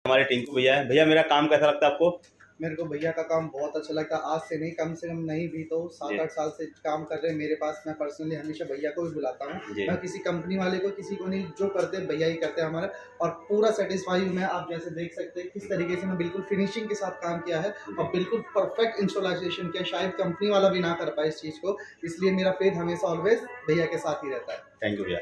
हमारे टिंकू भैया है। भैया मेरा काम कैसा लगता है आपको? मेरे को भैया का काम बहुत अच्छा लगता है। आज से नहीं, कम से कम नहीं भी तो 7-8 साल से काम कर रहे हैं मेरे पास। मैं पर्सनली हमेशा भैया को भी बुलाता हूँ। मैं किसी कंपनी वाले को, किसी को नहीं, जो करते हैं भैया ही करते हैं हमारे। और पूरा सेटिस्फाई हूँ मैं। आप जैसे देख सकते हैं किस तरीके से मैं बिल्कुल फिनिशिंग के साथ काम किया है और बिल्कुल परफेक्ट इंस्टॉलेशन किया। शायद कंपनी वाला भी ना कर पाए इस चीज़ को, इसलिए मेरा फेथ हमेशा ऑलवेज भैया के साथ ही रहता है। थैंक यू भैया।